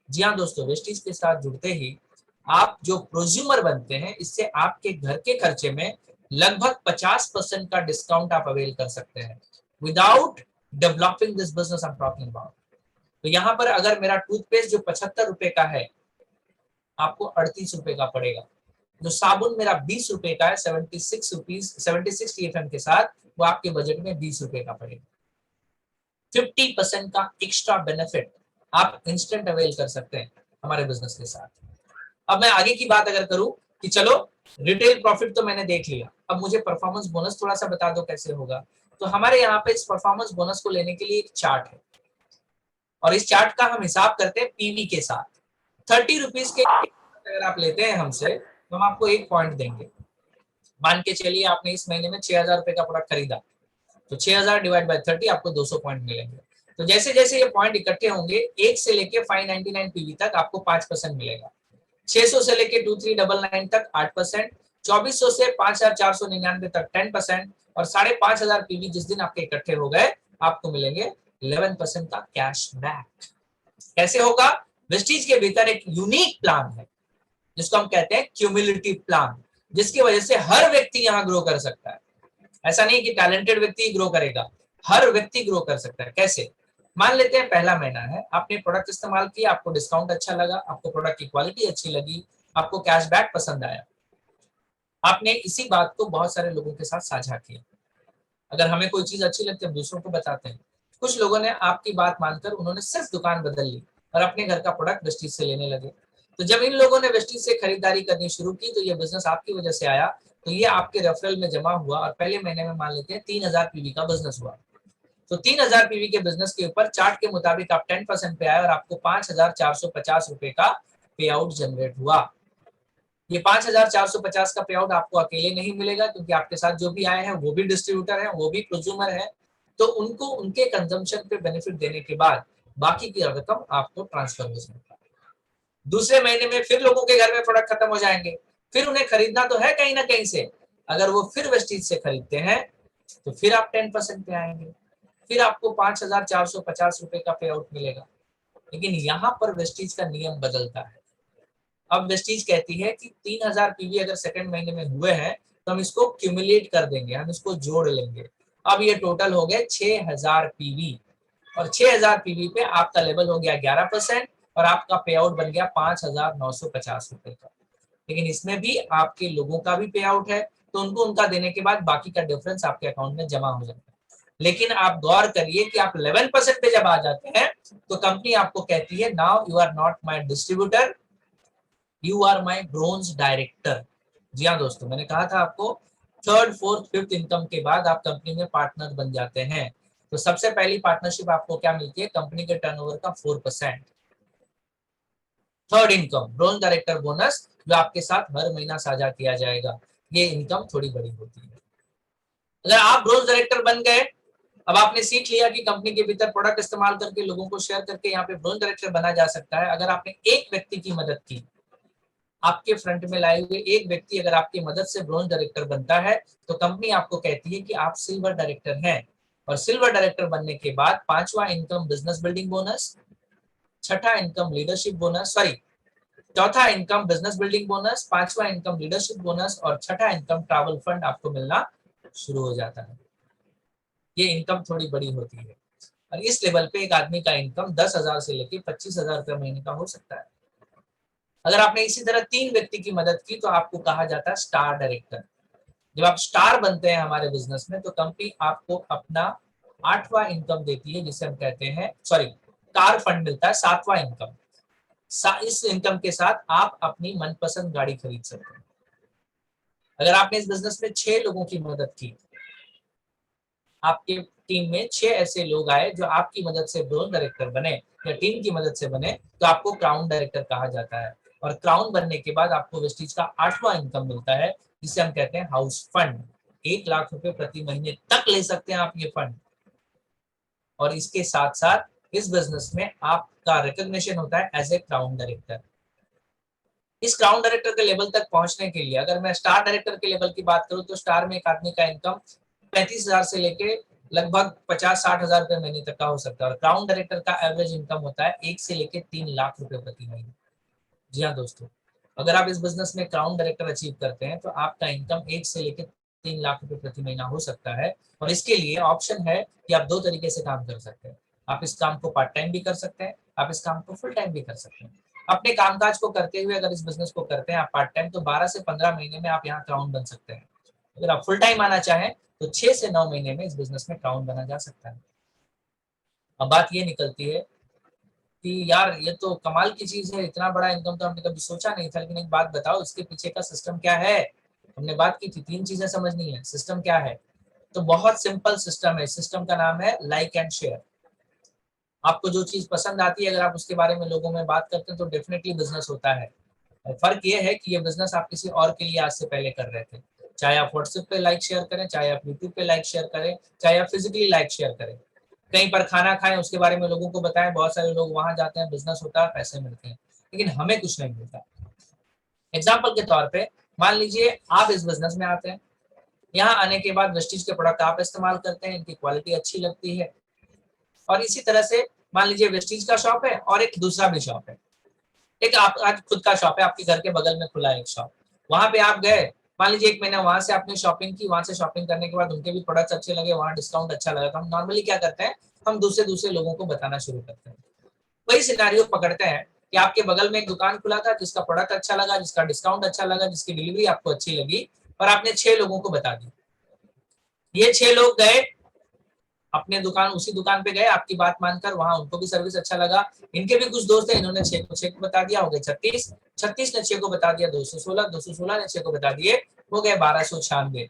जी हाँ दोस्तों, वेस्टीज के साथ जुड़ते ही आप जो प्रोज्यूमर बनते हैं, इससे आपके घर के खर्चे में लगभग 50% का डिस्काउंट आप अवेल कर सकते हैं without developing this business I am talking about. तो यहाँ पर अगर मेरा टूथपेस्ट जो 75 रुपए का है आपको 38 रुपए का पड़ेगा, जो साबुन मेरा 20 रुपए का है 76 TFM के साथ, वो आपके बजट में 20 रुपए का पड़ेगा। 50% का एक्स्ट्रा बेनिफिट आप इंस्टेंट अवेल कर सकते हैं हमारे बिजनेस के साथ। अब मैं आगे की बात अगर करूं कि चलो रिटेल प्रॉफिट तो मैंने देख लिया, अब मुझे परफॉर्मेंस बोनस थोड़ा सा बता दो कैसे होगा। तो हमारे यहाँ पे इस परफॉर्मेंस बोनस को लेने के लिए एक चार्ट है, और इस चार्ट का हम हिसाब करते हैं पीवी के साथ। 30 रुपीज के अगर आप लेते हैं हमसे तो हम आपको एक पॉइंट देंगे। मान के चलिए आपने इस महीने में 6,000 रुपए का प्रोडक्ट खरीदा, तो 6,000 डिवाइड बाय 30 आपको 200 पॉइंट मिलेंगे। तो जैसे जैसे ये पॉइंट इकट्ठे होंगे, 1 से लेके 599 पीवी तक आपको 5% मिलेगा, 600 से लेके 2399 तक 8%, 2400 से 5499 तक 10%, और 5,500 पीवी जिस दिन आपके इकट्ठे हो गए आपको मिलेंगे 11% का कैश बैक। कैसे होगा? वेस्टीज के भीतर एक यूनिक प्लान है जिसको हम कहते हैं क्यूमुलेटिव प्लान, जिसकी वजह से हर व्यक्ति यहाँ ग्रो कर सकता है। ऐसा नहीं कि टैलेंटेड व्यक्ति ग्रो करेगा, हर व्यक्ति ग्रो कर सकता है। कैसे? मान लेते हैं पहला महीना है, आपने प्रोडक्ट इस्तेमाल किया, आपको डिस्काउंट अच्छा लगा, आपको प्रोडक्ट की क्वालिटी अच्छी लगी, आपको कैशबैक पसंद आया, आपने इसी बात को बहुत सारे लोगों के साथ साझा किया। अगर हमें कोई चीज अच्छी लगती है हम दूसरों को बताते हैं। कुछ लोगों ने आपकी बात मानकर उन्होंने सिर्फ दुकान बदल ली और अपने घर का प्रोडक्ट वेस्टीज से लेने लगे। तो जब इन लोगों ने वेस्टीज से खरीदारी करनी शुरू की तो ये बिजनेस आपकी वजह से आया, तो ये आपके रेफरल में जमा हुआ और पहले महीने में मान लेते हैं 3,000 पीवी का बिजनेस हुआ। तो 3,000 पीवी के बिजनेस के ऊपर चार्ट के मुताबिक आप 10% पे आए और आपको 5,450 रुपए का पे आउट जनरेट हुआ। ये 5,450 का पे आउट आपको अकेले नहीं मिलेगा, क्योंकि आपके साथ जो भी आए हैं वो भी डिस्ट्रीब्यूटर हैं, वो भी कंज्यूमर हैं, तो उनको उनके कंजम्पशन पे बेनिफिट देने के बाद बाकी की रकम आपको ट्रांसफर हो जाएगा। दूसरे महीने में फिर लोगों के घर में प्रोडक्ट खत्म हो जाएंगे, फिर उन्हें खरीदना तो है कहीं ना कहीं से। अगर वो फिर वेस्टीज से खरीदते हैं तो फिर आप 10% पे आएंगे, फिर आपको 5,450 रुपए का पे आउट मिलेगा। लेकिन यहाँ पर वेस्टीज का नियम बदलता है। अब वेस्टीज कहती है कि 3,000 पीवी अगर सेकंड महीने में हुए हैं तो हम इसको क्यूमुलेट कर देंगे, हम इसको जोड़ लेंगे। अब ये टोटल हो गए 6,000 पीवी, और 6,000 पीवी पे आपका लेवल हो गया 11% और आपका पे आउट बन गया 5,950 रुपए का। लेकिन इसमें भी आपके लोगों का भी पे आउट है, तो उनको उनका देने के बाद बाकी का डिफरेंस आपके अकाउंट में जमा हो जाता है। लेकिन आप गौर करिए कि आप 11% पे जब आ जाते हैं तो कंपनी आपको कहती है now you are not my distributor, you are my bronze director. जी हाँ दोस्तों, मैंने कहा था आपको थर्ड फोर्थ फिफ्थ इनकम के बाद आप कंपनी में पार्टनर बन जाते हैं। तो सबसे पहली पार्टनरशिप आपको क्या मिलती है? कंपनी के टर्नओवर का 4%। Third income bronze director bonus, जो आपके साथ हर महीना साझा किया जाएगा। ये इनकम थोड़ी बड़ी होती है। अगर आप ब्रोंज डायरेक्टर बन गए, अब आपने सीख लिया कि कंपनी के भीतर प्रोडक्ट इस्तेमाल करके लोगों को शेयर करके यहाँ पे ब्रोंज डायरेक्टर बना जा सकता है। अगर आपने एक व्यक्ति की मदद की, आपके फ्रंट में लाए हुए एक व्यक्ति अगर आपकी मदद से ब्रोंज डायरेक्टर बनता है, तो कंपनी आपको कहती है कि आप सिल्वर डायरेक्टर हैं। और सिल्वर डायरेक्टर बनने के बाद पांचवा इनकम बिजनेस बिल्डिंग बोनस, छठा इनकम लीडरशिप बोनस, सॉरी चौथा इनकम बिजनेस बिल्डिंग बोनस, पांचवा इनकम लीडरशिप बोनस और छठा इनकम ट्रैवल फंड आपको मिलना शुरू हो जाता है। ये इनकम थोड़ी बड़ी होती है, और इस लेवल पे एक आदमी का इनकम 10,000 से लेकर 25,000 रुपए महीने का हो सकता है। अगर आपने इसी तरह 3 व्यक्ति की मदद की तो आपको कहा जाता है स्टार डायरेक्टर। जब आप स्टार बनते हैं हमारे बिजनेस में तो कंपनी आपको अपना 8वां इनकम देती है, जिसे हम कहते हैं सॉरी कार फंड मिलता है, 7वां इनकम। इस इनकम के साथ आप अपनी मनपसंद गाड़ी खरीद सकते हैं। अगर आपने इस बिजनेस में 6 लोगों की मदद की, आपके टीम में 6 ऐसे लोग आए जो आपकी मदद से ब्रोंज डायरेक्टर बने या टीम की मदद से बने, तो आपको क्राउन डायरेक्टर कहा जाता है। और क्राउन बनने के बाद आपको वेस्टीज का 8वां इनकम मिलता है, जिसे हम कहते हैं हाउस फंड। 1 लाख रुपए प्रति महीने तक ले सकते हैं आप ये फंड। और इसके साथ साथ इस बिजनेस में आपका रिकॉग्निशन होता है एज ए क्राउन डायरेक्टर। इस क्राउन डायरेक्टर के लेवल तक पहुंचने के लिए अगर मैं स्टार डायरेक्टर के लेवल की बात करूं तो स्टार में एक आदमी का इनकम 35,000 से लेके लगभग 50-60 हजार रुपए महीने तक का हो सकता है। और क्राउन डायरेक्टर का एवरेज इनकम होता है 1 से लेके 3 लाख रुपए प्रति महीने। जी हाँ दोस्तों, अगर आप इस बिजनेस में क्राउन डायरेक्टर अचीव करते हैं तो आपका इनकम 1 से लेके 3 लाख रुपए प्रति महीना हो सकता है। और इसके लिए ऑप्शन है कि आप 2 तरीके से काम कर सकते हैं। आप इस काम को पार्ट टाइम भी कर सकते हैं, आप इस काम को फुल टाइम भी कर सकते हैं। अपने कामकाज को करते हुए अगर इस बिजनेस को करते हैं आप पार्ट टाइम, तो 12 से 15 महीने में आप यहाँ क्राउन बन सकते हैं। अगर आप फुल टाइम आना चाहें तो 6 से 9 महीने में इस बिजनेस में क्राउन बना जा सकता है। अब बात ये निकलती है कि यार ये तो कमाल की चीज है, इतना बड़ा इनकम तो हमने कभी सोचा नहीं था, लेकिन एक बात बताओ इसके पीछे का सिस्टम क्या है। हमने बात की थी 3 चीजें समझनी है, सिस्टम क्या है। तो बहुत सिंपल सिस्टम है, सिस्टम का नाम है लाइक एंड शेयर। आपको जो चीज पसंद आती है अगर आप उसके बारे में लोगों में बात करते हैं तो डेफिनेटली बिजनेस होता है। और फर्क ये है कि ये बिजनेस आप किसी और के लिए आज से पहले कर रहे थे, चाहे आप व्हाट्सएप पे लाइक शेयर करें, चाहे आप यूट्यूब पे लाइक शेयर करें, चाहे आप फिजिकली लाइक शेयर करें, कहीं पर खाना खाएं उसके बारे में लोगों को बताएं, बहुत सारे लोग वहां जाते हैं, बिजनेस होता है, पैसे मिलते हैं, लेकिन हमें कुछ नहीं मिलता। एग्जाम्पल के तौर पे मान लीजिए आप इस बिजनेस में आते हैं, यहाँ आने के बाद वेस्टीज के प्रोडक्ट आप इस्तेमाल करते हैं, इनकी क्वालिटी अच्छी लगती है, और इसी तरह से मान लीजिए वेस्टीज का शॉप है और एक दूसरा भी शॉप है, एक आप आज खुद का शॉप है, आपके घर के बगल में खुला है एक शॉप, वहां पे आप गए, मान लीजिए 1 महीना वहां से आपने शॉपिंग की, वहां से शॉपिंग करने के बाद उनके भी प्रोडक्ट्स अच्छे लगे, वहां डिस्काउंट अच्छा लगा, तो हम नॉर्मली क्या करते हैं, हम दूसरे दूसरे लोगों को बताना शुरू करते हैं। वही सिनेरियो पकड़ते हैं कि आपके बगल में एक दुकान खुला था जिसका प्रोडक्ट अच्छा लगा, जिसका डिस्काउंट अच्छा लगा, जिसकी डिलीवरी आपको अच्छी लगी, और आपने 6 लोगों को बता दी। ये 6 लोग गए अपने दुकान, उसी दुकान पे गए आपकी बात मानकर, वहां उनको भी सर्विस अच्छा लगा, इनके भी कुछ दोस्त है, इन्होंने 6 को बता दिया, हो गए 36, 36 ने 6 को बता दिया 216, 216 ने 6 को बता दिए, हो गए 1296।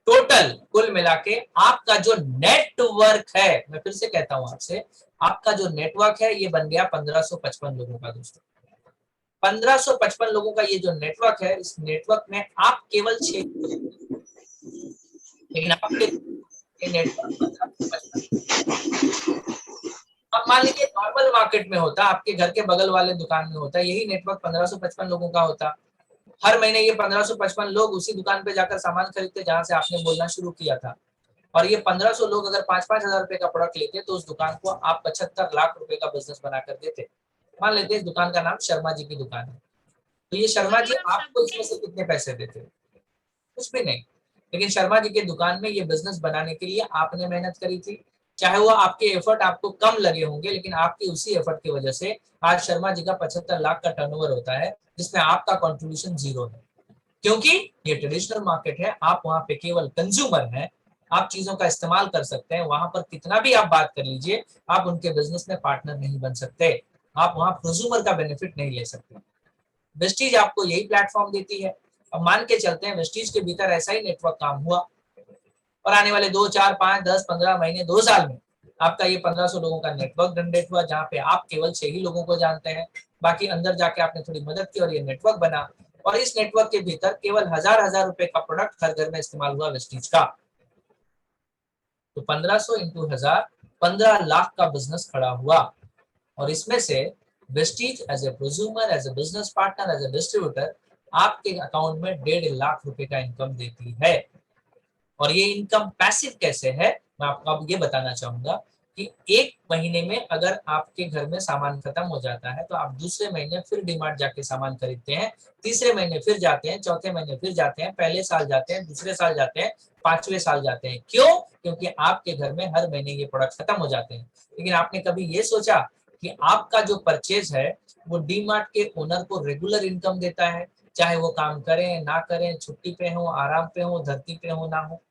टोटल कुल मिला के आपका जो नेटवर्क है, मैं फिर से कहता हूं आपसे, आपका जो नेटवर्क है ये बन गया 1555 लोगों का। दोस्तों 1555 लोगों का ये जो नेटवर्क है, इस नेटवर्क में आप केवल 6, लेकिन आपके नेटवर्क, अब मान लीजिए नॉर्मल मार्केट में होता, आपके घर के बगल वाले दुकान में होता, यही नेटवर्क 1555 लोगों का होता, हर महीने ये 1555 लोग उसी दुकान पे जाकर सामान खरीदते जहां से आपने बोलना शुरू किया था, और ये 1500 लोग अगर 5-5 हजार रुपए का प्रोडक्ट लेते तो उस दुकान को आप 75 लाख रुपए का बिजनेस बना कर देते। मान लेते हैं इस दुकान का नाम शर्मा जी की दुकान है, तो ये शर्मा जी आपको इसमें से कितने पैसे देते? कुछ भी नहीं, लेकिन शर्मा जी के दुकान में ये बिजनेस बनाने के लिए आपने मेहनत करी थी, चाहे वो आपके एफर्ट आपको कम लगे होंगे, लेकिन आपकी उसी एफर्ट की वजह से आज शर्मा जी का 75 लाख का टर्नओवर होता है, जिसमें आपका कंट्रीब्यूशन 0 है, क्योंकि ये ट्रेडिशनल मार्केट है, आप वहां पे केवल कंज्यूमर हैं, आप चीजों का इस्तेमाल कर सकते हैं, वहां पर कितना भी आप बात कर लीजिए, आप उनके बिजनेस में पार्टनर नहीं बन सकते, आप वहां कंज्यूमर का बेनिफिट नहीं ले सकते। वेस्टीज आपको यही प्लेटफॉर्म देती है। अब मान के चलते हैं वेस्टीज के भीतर ऐसा ही नेटवर्क काम हुआ, और आने वाले 2, 4, 5, 10, 15 महीने, 2 साल में आपका ये 1500 लोगों का नेटवर्क जनरेट हुआ, जहाँ पे आप केवल 6 ही लोगों को जानते हैं, बाकी अंदर जाके आपने थोड़ी मदद की और ये नेटवर्क बना, और इस नेटवर्क के भीतर केवल हजार रुपए का प्रोडक्ट हर घर में इस्तेमाल हुआ वेस्टीज का। तो 1500 इंटू 1000, 15 लाख का बिजनेस खड़ा हुआ, और इसमें से Vestige as a prosumer, as a business partner, as a distributor आपके अकाउंट में 1.5 लाख रुपए का इनकम देती है। और ये इनकम पैसिव कैसे है, मैं आपको अब ये बताना चाहूंगा कि 1 महीने में अगर आपके घर में सामान खत्म हो जाता है तो आप दूसरे महीने फिर डीमार्ट जाके सामान खरीदते हैं, तीसरे महीने फिर जाते हैं, चौथे महीने फिर जाते हैं, पहले साल जाते हैं, दूसरे साल जाते हैं, 5वें साल जाते हैं। क्यों? क्योंकि आपके घर में हर महीने ये प्रोडक्ट खत्म हो जाते हैं। लेकिन आपने कभी ये सोचा कि आपका जो परचेज है वो डीमार्ट के ओनर को रेगुलर इनकम देता है, चाहे वो काम करें ना करें, छुट्टी पे हो, आराम पे हो, धरती पे हो ना हो।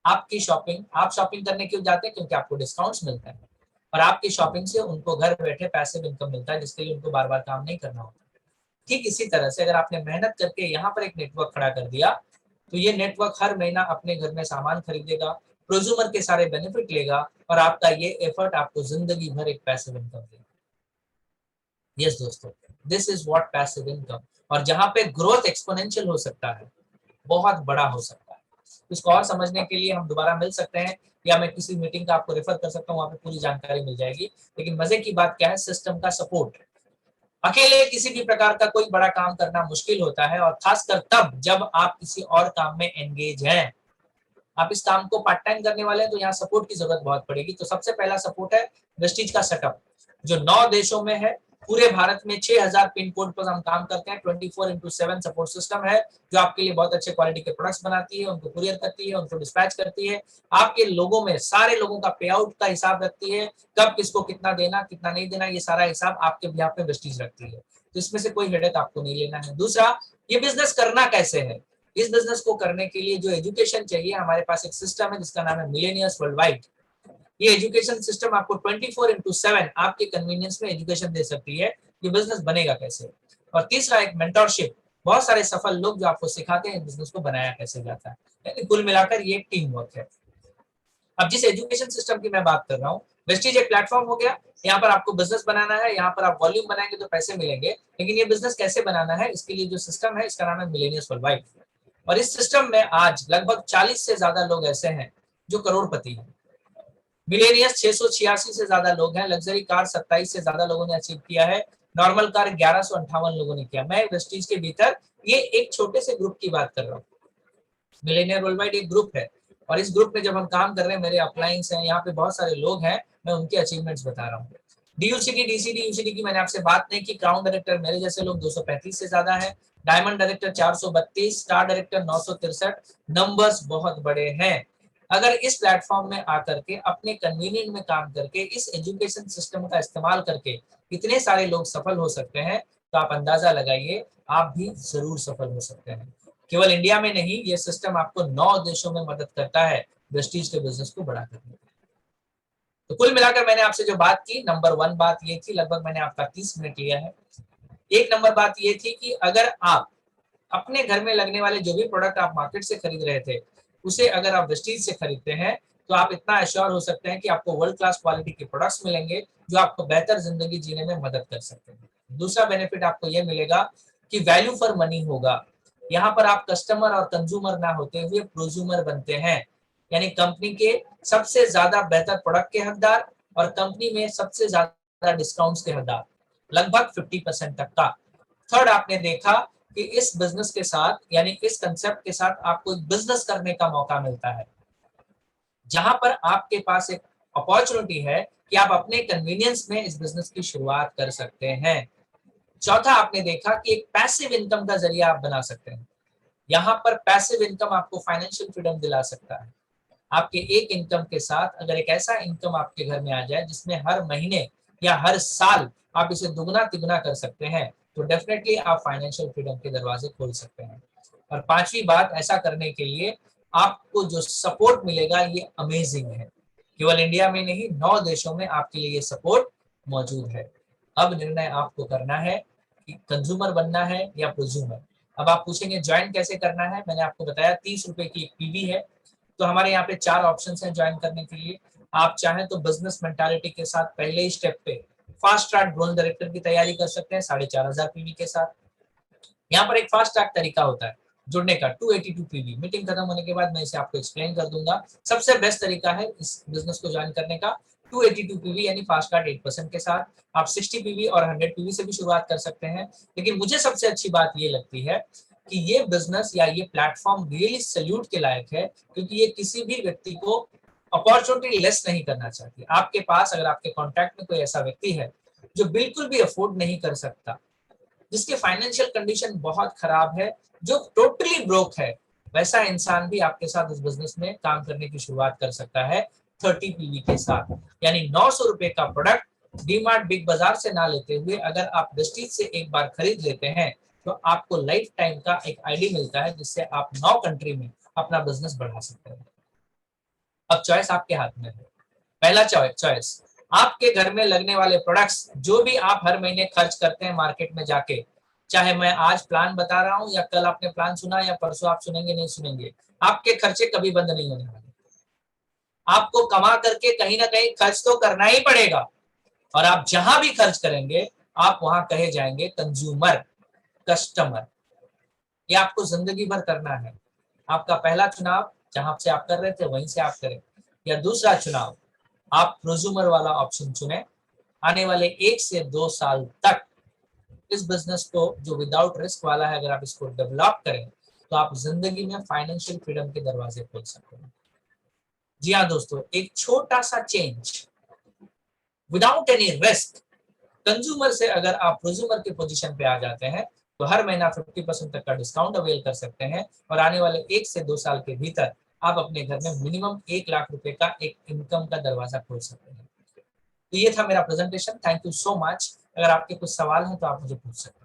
आपकी शॉपिंग, आप शॉपिंग करने क्यों जाते हैं? क्योंकि आपको डिस्काउंट्स मिलता है, और आपकी शॉपिंग से उनको घर बैठे पैसिव इनकम मिलता है, जिसके लिए उनको बार बार काम नहीं करना होता। ठीक इसी तरह से अगर आपने मेहनत करके यहाँ पर एक नेटवर्क खड़ा कर दिया, तो ये नेटवर्क हर महीना अपने घर में सामान खरीदेगा, प्रोज्यूमर के सारे बेनिफिट लेगा, और आपका ये एफर्ट आपको जिंदगी भर एक पैसिव इनकम देगा। यस दोस्तों, this is what passive income. और जहां पे ग्रोथ एक्सपोनेंशियल हो सकता है, बहुत बड़ा हो सकता है। इसको और समझने के लिए हम दोबारा मिल सकते हैं, या मैं किसी मीटिंग का आपको रेफर कर सकता हूँ, वहां पे पूरी जानकारी मिल जाएगी। लेकिन मजे की बात क्या है, सिस्टम का सपोर्ट। अकेले किसी भी प्रकार का कोई बड़ा काम करना मुश्किल होता है, और खासकर तब जब आप किसी और काम में एंगेज हैं। आप इस काम को पार्ट टाइम करने वाले हैं तो यहाँ सपोर्ट की जरूरत बहुत पड़ेगी। तो सबसे पहला सपोर्ट है वेस्टीज का सेटअप, जो 9 देशों में है, पूरे भारत में 6000 पिन कोड पर हम काम करते हैं। 24/7 सपोर्ट सिस्टम है जो आपके लिए बहुत अच्छे क्वालिटी के प्रोडक्ट्स बनाती है, उनको कुरियर करती है, उनको डिस्पैच करती है, आपके लोगों में सारे लोगों का पे आउट का हिसाब रखती है, कब किसको कितना देना कितना नहीं देना, ये सारा हिसाब आपके बिहाफ पे वेस्टीज रखती है। तो इसमें से कोई हेडेक आपको नहीं लेना है। दूसरा, ये बिजनेस करना कैसे है? इस बिजनेस को करने के लिए जो एजुकेशन चाहिए, हमारे पास एक सिस्टम है जिसका नाम है मिलेनियर्स वर्ल्ड वाइड। ये एजुकेशन सिस्टम आपको 24/7 आपके कन्वीनियंस में एजुकेशन दे सकती है कि बिजनेस बनेगा कैसे। और तीसरा, एक मेंटरशिप, बहुत सारे सफल लोग जो आपको सिखाते हैं बिजनेस को बनाया कैसे जाता है। यानी कुल मिलाकर ये एक टीम वर्क है। अब जिस एजुकेशन सिस्टम की मैं बात कर रहा हूँ, वेस्टीज एक प्लेटफॉर्म हो गया, यहाँ पर आपको बिजनेस बनाना है, यहाँ पर आप वॉल्यूम बनाएंगे तो पैसे मिलेंगे, लेकिन ये बिजनेस कैसे बनाना है इसके लिए जो सिस्टम है इसका नाम है मिलेनियर्स वर्ल्ड वाइड। और इस सिस्टम में आज लगभग 40 से ज्यादा लोग ऐसे हैं जो करोड़पति हैं। मिलेनियर्स 686 से ज्यादा लोग हैं, लग्जरी कार 27 से ज्यादा लोगों ने अचीव किया है, नॉर्मल कार 1158 लोगों ने किया। मैं वेस्टीज के भीतर ये एक छोटे से ग्रुप की बात कर रहा हूँ। मिलेनियर वर्ल्ड वाइड एक ग्रुप है और इस ग्रुप में जब हम काम कर रहे हैं, मेरे अपलाइंस हैं, यहाँ पे बहुत सारे लोग हैं, मैं उनके अचीवमेंट्स बता रहा हूँ। डीयूसीडी डीसीडी यूसीडी की मैंने आपसे बात नहीं की। क्राउन डायरेक्टर मेरे जैसे लोग 235 से ज्यादा है, diamond director 432, star director 963। Numbers बहुत बड़े हैं। अगर इस प्लेटफॉर्म में आकर के अपने कन्वीनियंट में काम करके इस एजुकेशन सिस्टम का इस्तेमाल करके कितने सारे लोग सफल हो सकते हैं, तो आप अंदाजा लगाइए, आप भी जरूर सफल हो सकते हैं। केवल इंडिया में नहीं, ये सिस्टम आपको 9 देशों में मदद करता है वेस्टीज के बिजनेस को बड़ा करने में। तो कुल मिलाकर मैंने आपसे जो बात की, नंबर 1 बात ये थी, लगभग मैंने आपका 30 मिनट लिया है। एक नंबर बात ये थी कि अगर आप अपने घर में लगने वाले जो भी प्रोडक्ट आप मार्केट से खरीद रहे थे, उसे अगर आप वेस्टीज से खरीदते हैं, तो आप इतना एश्योर हो सकते हैं कि आपको वर्ल्ड क्लास क्वालिटी के प्रोडक्ट्स मिलेंगे जो आपको बेहतर जिंदगी जीने में मदद कर सकते हैं। दूसरा बेनिफिट आपको यह मिलेगा कि वैल्यू फॉर मनी होगा। यहाँ पर आप कस्टमर और कंज्यूमर ना होते हुए प्रोज्यूमर बनते हैं, यानी कंपनी के सबसे ज्यादा बेहतर प्रोडक्ट के हकदार और कंपनी में सबसे ज्यादा डिस्काउंट्स के हकदार, लगभग 50% तक का। थर्ड, आपने देखा कि इस बिजनेस के साथ, यानी इस कंसेप्ट के साथ आपको एक बिजनेस करने का मौका मिलता है, जहां पर आपके पास एक अपॉर्चुनिटी है कि आप अपने कन्वीनियंस में इस बिजनेस की शुरुआत कर सकते हैं। चौथा, आपने देखा कि एक पैसिव इनकम का जरिया आप बना सकते हैं। यहाँ पर पैसिव इनकम आपको फाइनेंशियल फ्रीडम दिला सकता है। आपके एक इनकम के साथ अगर एक ऐसा इनकम आपके घर में आ जाए जिसमें हर महीने या हर साल आप इसे दुगना तिगुना कर सकते हैं, तो डेफिनेटली आप फाइनेंशियल फ्रीडम के दरवाजे खोल सकते हैं। और पांचवी बात, ऐसा करने के लिए आपको जो सपोर्ट मिलेगा ये अमेजिंग है। केवल इंडिया में नहीं, 9 देशों में आपके लिए ये सपोर्ट मौजूद है। अब निर्णय आपको करना है कि कंज्यूमर बनना है या प्रोज्यूमर। अब आप पूछेंगे ज्वाइन कैसे करना है, मैंने आपको बताया 30 रुपए की एक पीवी है। तो हमारे यहाँ पे 4 ऑप्शंस हैं ज्वाइन करने के लिए। आप चाहें तो बिजनेस मेंटालिटी के साथ पहले ही स्टेप पे फास्ट ट्रैक ड्रोन डायरेक्टर की तैयारी कर सकते हैं 4500 पीवी के साथ। यहाँ पर एक फास्ट ट्रैक तरीका होता है जुड़ने का, 282 पीवी। मीटिंग खत्म होने के बाद मैं इसे आपको एक्सप्लेन कर दूंगा। सबसे बेस्ट तरीका है इस बिजनेस को ज्वाइन करने का 282 पीवी, यानी फास्ट ट्रैक 8% के साथ। आप 60 पीवी और 100 पीवी से भी शुरुआत कर सकते हैं। लेकिन मुझे सबसे अच्छी बात ये लगती है कि ये बिजनेस या ये प्लेटफॉर्म रियली सैल्यूट के लायक है, क्योंकि ये किसी भी व्यक्ति को अपॉर्चुनिटी लेस नहीं करना चाहती। आपके पास अगर आपके कॉन्टैक्ट में कोई ऐसा व्यक्ति है जो बिल्कुल भी अफोर्ड नहीं कर सकता, जिसके फाइनेंशियल कंडीशन बहुत खराब है, जो टोटली ब्रोक है, वैसा इंसान भी आपके साथ इस बिजनेस में काम करने की शुरुआत कर सकता है 30 पीवी के साथ। यानी 900 रुपए का प्रोडक्ट डीमार्ट बिग बाजार से ना लेते हुए अगर आप वेस्टीज से एक बार खरीद लेते हैं, तो आपको लाइफ टाइम का एक आईडी मिलता है जिससे आप 9 कंट्री में अपना बिजनेस बढ़ा सकते हैं। अब चॉइस आपके हाथ में है। पहला चॉइस, आपके घर में लगने वाले प्रोडक्ट्स जो भी आप हर महीने खर्च करते हैं मार्केट में जाके, चाहे मैं आज प्लान बता रहा हूं या कल आपने प्लान सुना या परसों आप सुनेंगे नहीं सुनेंगे, आपके खर्चे कभी बंद नहीं होने वाले। आपको कमा करके कहीं ना कहीं खर्च तो करना ही पड़ेगा, और आप जहां भी खर्च करेंगे आप वहां कहे जाएंगे कंज्यूमर, कस्टमर। ये आपको जिंदगी भर करना है। आपका पहला चुनाव जहां से आप कर रहे थे वहीं से आप करें, या दूसरा चुनाव आप प्रोज्यूमर वाला ऑप्शन चुने। आने वाले 1 से 2 साल तक इस बिजनेस को जो विदाउट रिस्क वाला है, अगर आप इसको डेवलप करें तो आप जिंदगी में फाइनेंशियल फ्रीडम के दरवाजे खोल सकते हैं। जी हाँ दोस्तों, एक छोटा सा change without any risk consumer से अगर आप प्रोज्यूमर के पोजीशन पे आ जाते हैं तो हर महीना 50% तक का डिस्काउंट अवेल कर सकते हैं और आने वाले 1 से 2 साल के भीतर आप अपने घर में मिनिमम 1 लाख रुपए का एक इनकम का दरवाजा खोल सकते हैं। तो ये था मेरा presentation. Thank you so much. अगर आपके कुछ सवाल हैं तो आप मुझे पूछ सकते हैं।